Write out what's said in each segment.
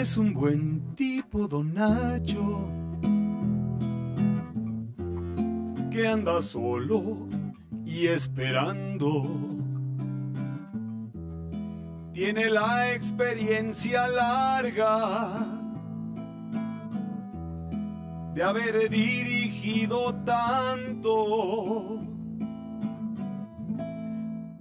Es un buen tipo, don Nacho, que anda solo y esperando. Tiene la experiencia larga de haber dirigido tanto.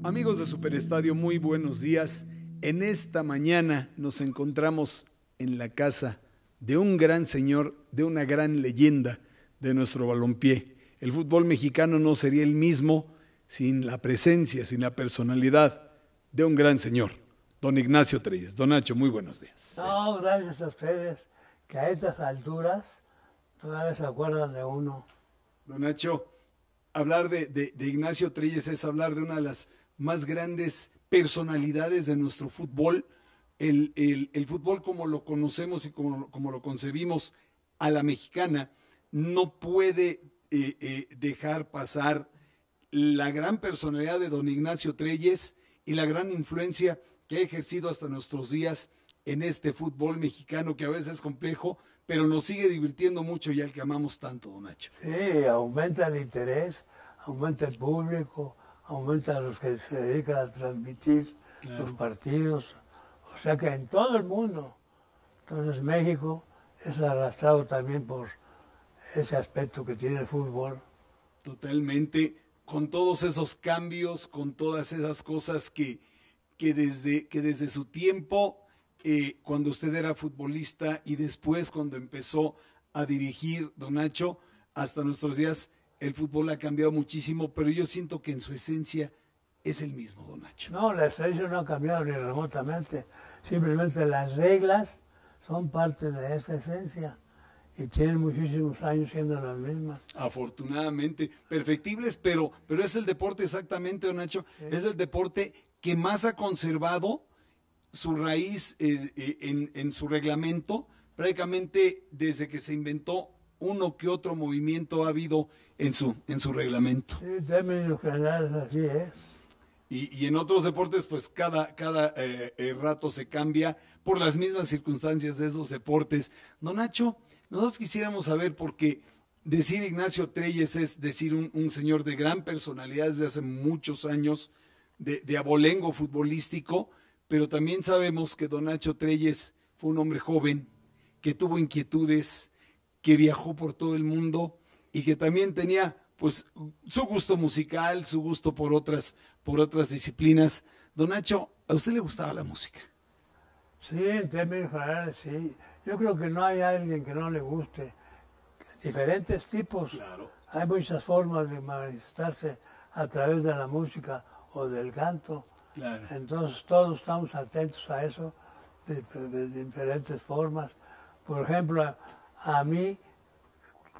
Amigos de Superestadio, muy buenos días. En esta mañana nos encontramos en la casa de un gran señor, de una gran leyenda de nuestro balompié. El fútbol mexicano no sería el mismo sin la presencia, sin la personalidad de un gran señor, don Ignacio Treyes. Don Nacho, muy buenos días. No, gracias a ustedes, que a estas alturas todavía se acuerdan de uno. Don Nacho, hablar de Ignacio Treyes es hablar de una de las más grandes personalidades de nuestro fútbol. El fútbol como lo conocemos y como lo concebimos a la mexicana no puede dejar pasar la gran personalidad de don Ignacio Treyes y la gran influencia que ha ejercido hasta nuestros días en este fútbol mexicano, que a veces es complejo, pero nos sigue divirtiendo mucho y al que amamos tanto, don Nacho. Sí, aumenta el interés, aumenta el público, aumenta los que se dedican a transmitir los partidos. O sea que en todo el mundo. Entonces México es arrastrado también por ese aspecto que tiene el fútbol. Totalmente, con todos esos cambios, con todas esas cosas que desde su tiempo, cuando usted era futbolista y después cuando empezó a dirigir, don Nacho, hasta nuestros días, el fútbol ha cambiado muchísimo, pero yo siento que en su esencia es el mismo, don Nacho. No, la esencia no ha cambiado ni remotamente. Simplemente las reglas son parte de esa esencia y tienen muchísimos años siendo las mismas. Afortunadamente, perfectibles, pero es el deporte exactamente, don Nacho, sí. Es el deporte que más ha conservado su raíz en su reglamento, prácticamente desde que se inventó uno que otro movimiento ha habido en su reglamento. Sí, en términos generales así es. Y en otros deportes, pues cada rato se cambia por las mismas circunstancias de esos deportes. Don Nacho, nosotros quisiéramos saber, porque decir Ignacio Treyes es decir un señor de gran personalidad desde hace muchos años, de abolengo futbolístico, pero también sabemos que don Nacho Treyes fue un hombre joven, que tuvo inquietudes, que viajó por todo el mundo y que también tenía pues su gusto musical, su gusto por otras disciplinas. Don Nacho, ¿a usted le gustaba la música? Sí, en términos generales sí. Yo creo que no hay alguien que no le guste. Diferentes tipos. Claro. Hay muchas formas de manifestarse a través de la música o del canto. Claro. Entonces todos estamos atentos a eso de diferentes formas. Por ejemplo, a mí,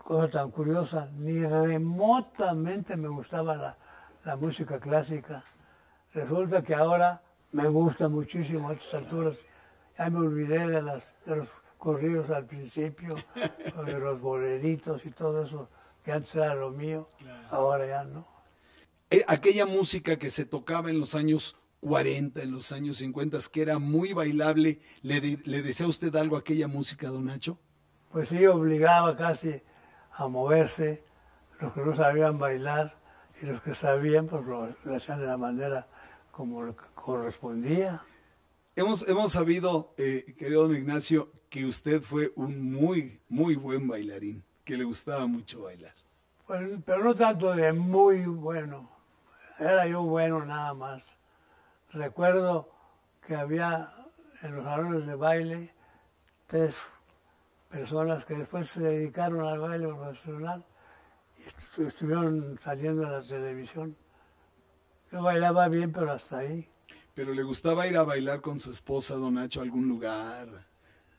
cosa tan curiosa, ni remotamente me gustaba la música clásica. Resulta que ahora me gusta muchísimo a estas alturas. Ya me olvidé de los corridos al principio, de los boleritos y todo eso, que antes era lo mío, claro. Ahora ya no. Aquella música que se tocaba en los años 40, en los años 50, que era muy bailable, ¿le desea usted algo a aquella música, don Nacho? Pues sí, obligaba casi a moverse, los que no sabían bailar y los que sabían pues lo hacían de la manera como correspondía. Hemos sabido, querido don Ignacio, que usted fue un muy buen bailarín, que le gustaba mucho bailar. Pues, pero no tanto de muy bueno, era yo bueno nada más. Recuerdo que había en los salones de baile 3 personas que después se dedicaron al baile profesional y estuvieron saliendo a la televisión. Yo bailaba bien, pero hasta ahí. ¿Pero le gustaba ir a bailar con su esposa, don Nacho, a algún lugar?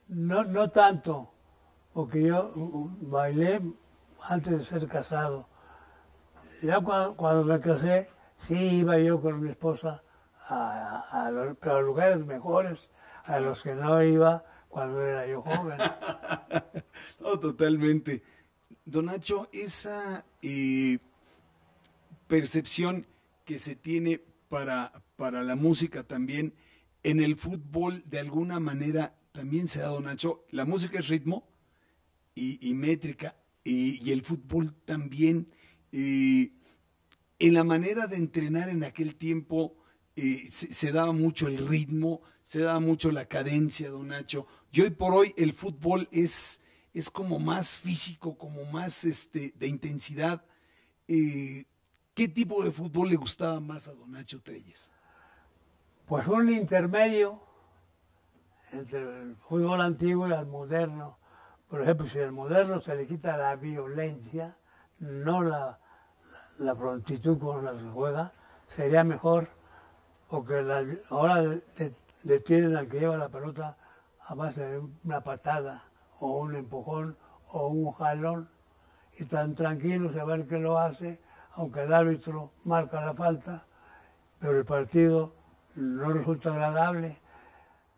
No tanto, porque yo bailé antes de ser casado. Ya cuando me casé, sí iba yo con mi esposa pero a lugares mejores, a los que no iba cuando era yo joven. No, totalmente. Don Nacho, esa percepción que se tiene para la música también, en el fútbol de alguna manera también se da, don Nacho. La música es ritmo y métrica, y el fútbol también. En la manera de entrenar en aquel tiempo se daba mucho el ritmo, se daba mucho la cadencia, don Nacho. Y hoy por hoy el fútbol es como más físico, como más de intensidad. ¿Qué tipo de fútbol le gustaba más a don Nacho Trelles? Pues un intermedio entre el fútbol antiguo y el moderno. Por ejemplo, si al moderno se le quita la violencia, no la prontitud con la que se juega, sería mejor, porque ahora detienen al que lleva la pelota a base de una patada o un empujón o un jalón, y tan tranquilos a ver que lo hace, aunque el árbitro marca la falta, pero el partido no resulta agradable.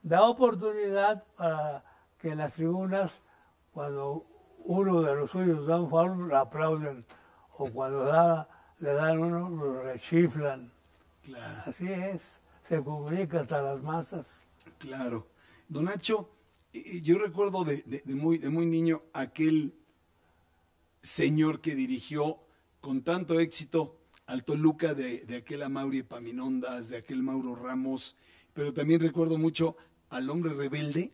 Da oportunidad para que en las tribunas, cuando uno de los suyos da un foul, lo aplauden, o cuando le dan uno, lo rechiflan. Claro. Así es, se comunica hasta las masas. Claro. Don Nacho, yo recuerdo de muy niño aquel señor que dirigió con tanto éxito al Toluca de aquel Amaury Epaminondas, de aquel Mauro Ramos, pero también recuerdo mucho al hombre rebelde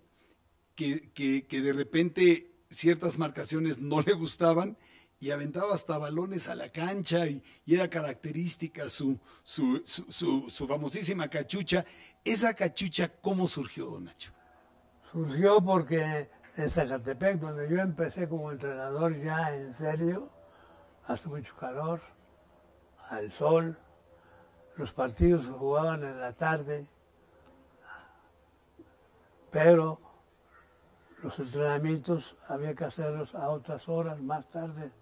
que de repente ciertas marcaciones no le gustaban y aventaba hasta balones a la cancha y era característica su famosísima cachucha. ¿Esa cachucha cómo surgió, don Nacho? Surgió porque en Zacatepec, donde yo empecé como entrenador ya en serio, hace mucho calor, al sol, los partidos se jugaban en la tarde, pero los entrenamientos había que hacerlos a otras horas, más tarde.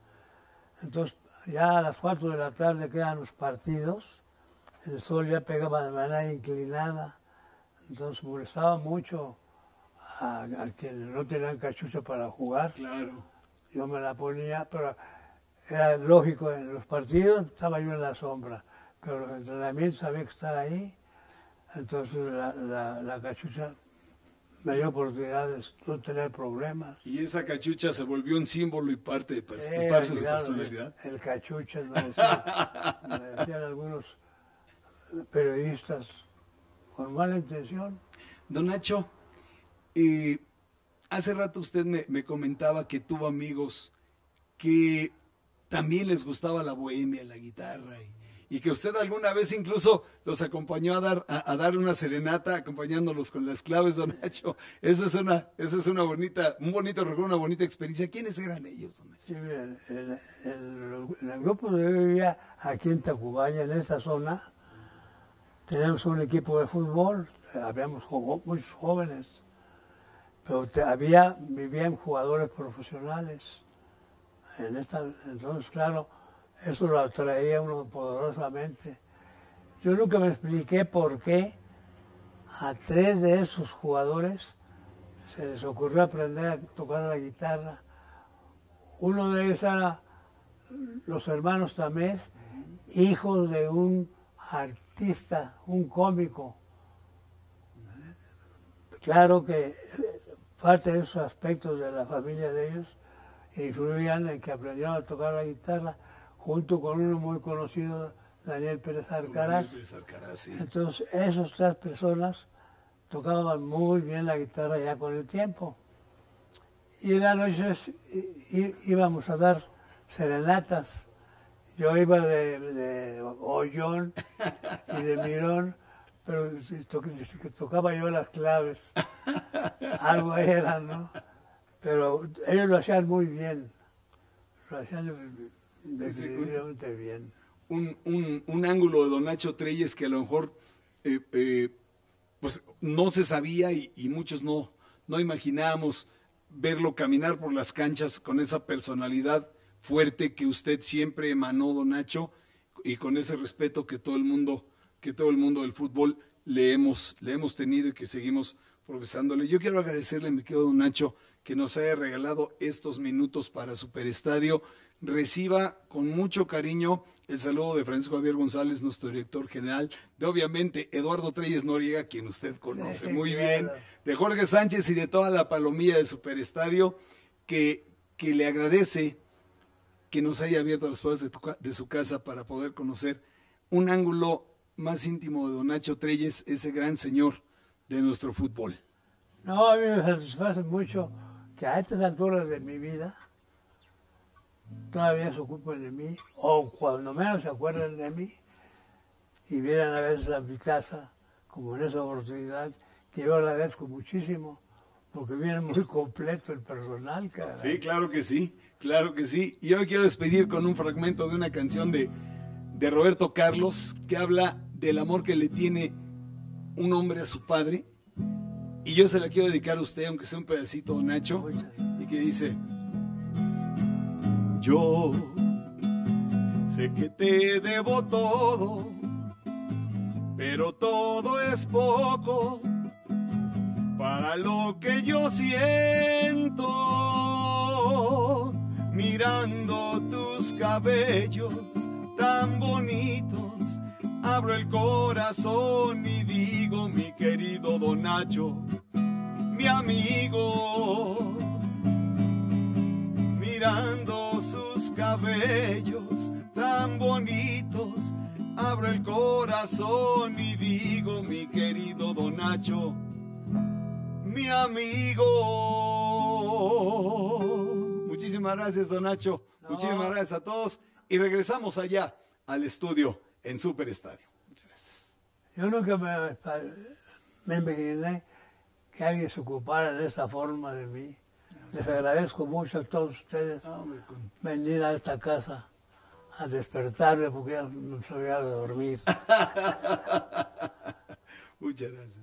Entonces, ya a las 4 de la tarde quedan los partidos, el sol ya pegaba de manera inclinada, entonces molestaba mucho a quienes no tenían cachucha para jugar. Claro. Yo me la ponía, pero era lógico, en los partidos estaba yo en la sombra, pero los entrenamientos había que estar ahí, entonces la cachucha me dio oportunidad de no tener problemas. Y esa cachucha se volvió un símbolo y parte de su personalidad. El cachucha, me decían algunos periodistas con mala intención. Don Nacho, hace rato usted me comentaba que tuvo amigos que también les gustaba la bohemia, la guitarra, y que usted alguna vez incluso los acompañó a dar una serenata, acompañándolos con las claves, don Nacho. Eso es un bonito recuerdo, una bonita experiencia. ¿Quiénes eran ellos, don Nacho? Sí, en el grupo donde yo vivía, aquí en Tacubaya, en esta zona, teníamos un equipo de fútbol, habíamos muchos jóvenes, pero vivían jugadores profesionales. Entonces, claro, eso lo atraía uno poderosamente. Yo nunca me expliqué por qué a 3 de esos jugadores se les ocurrió aprender a tocar la guitarra. Uno de ellos era los hermanos Tamés, hijos de un artista, un cómico. Claro que parte de esos aspectos de la familia de ellos influían en que aprendieron a tocar la guitarra, junto con uno muy conocido, Daniel Pérez Alcaraz. Sí. Entonces, esas 3 personas tocaban muy bien la guitarra ya con el tiempo. Y en las noches íbamos a dar serenatas. Yo iba de Ollón y de Mirón, pero tocaba yo las claves. Algo era, ¿no? Pero ellos lo hacían muy bien. Lo hacían definitivamente bien. Un ángulo de don Nacho Trelles que a lo mejor pues no se sabía y muchos no imaginábamos verlo caminar por las canchas con esa personalidad fuerte que usted siempre emanó, don Nacho, y con ese respeto que todo el mundo del fútbol le hemos tenido y que seguimos profesándole. Yo quiero agradecerle, mi querido don Nacho, que nos haya regalado estos minutos para Superestadio. reciba con mucho cariño el saludo de Francisco Javier González, nuestro director general, de obviamente Eduardo Treyes Noriega, quien usted conoce muy bien, de Jorge Sánchez y de toda la palomilla de Superestadio, que le agradece que nos haya abierto las puertas de su casa para poder conocer un ángulo más íntimo de don Nacho Treyes, ese gran señor de nuestro fútbol. No, a mí me satisface mucho que a estas alturas de mi vida todavía se ocupen de mí, o cuando menos se acuerdan de mí, y vienen a veces a mi casa, como en esa oportunidad, que yo agradezco muchísimo, porque viene muy completo el personal, caray. Sí, claro que sí, claro que sí. Y hoy quiero despedir con un fragmento de una canción de Roberto Carlos, que habla del amor que le tiene un hombre a su padre, y yo se la quiero dedicar a usted, aunque sea un pedacito, don Nacho, y que dice: yo sé que te debo todo, pero todo es poco para lo que yo siento, mirando tus cabellos tan bonitos, abro el corazón y digo, mi querido don Nacho, mi amigo, mirando sus cabellos tan bonitos, abro el corazón y digo, mi querido don Nacho, mi amigo. Muchísimas gracias, don Nacho. Muchísimas gracias a todos. Y regresamos allá al estudio en Superestadio. Muchas gracias. Yo nunca me imaginé que alguien se ocupara de esa forma de mí. Les agradezco mucho a todos ustedes venir a esta casa a despertarme porque ya me había de dormir. Muchas gracias.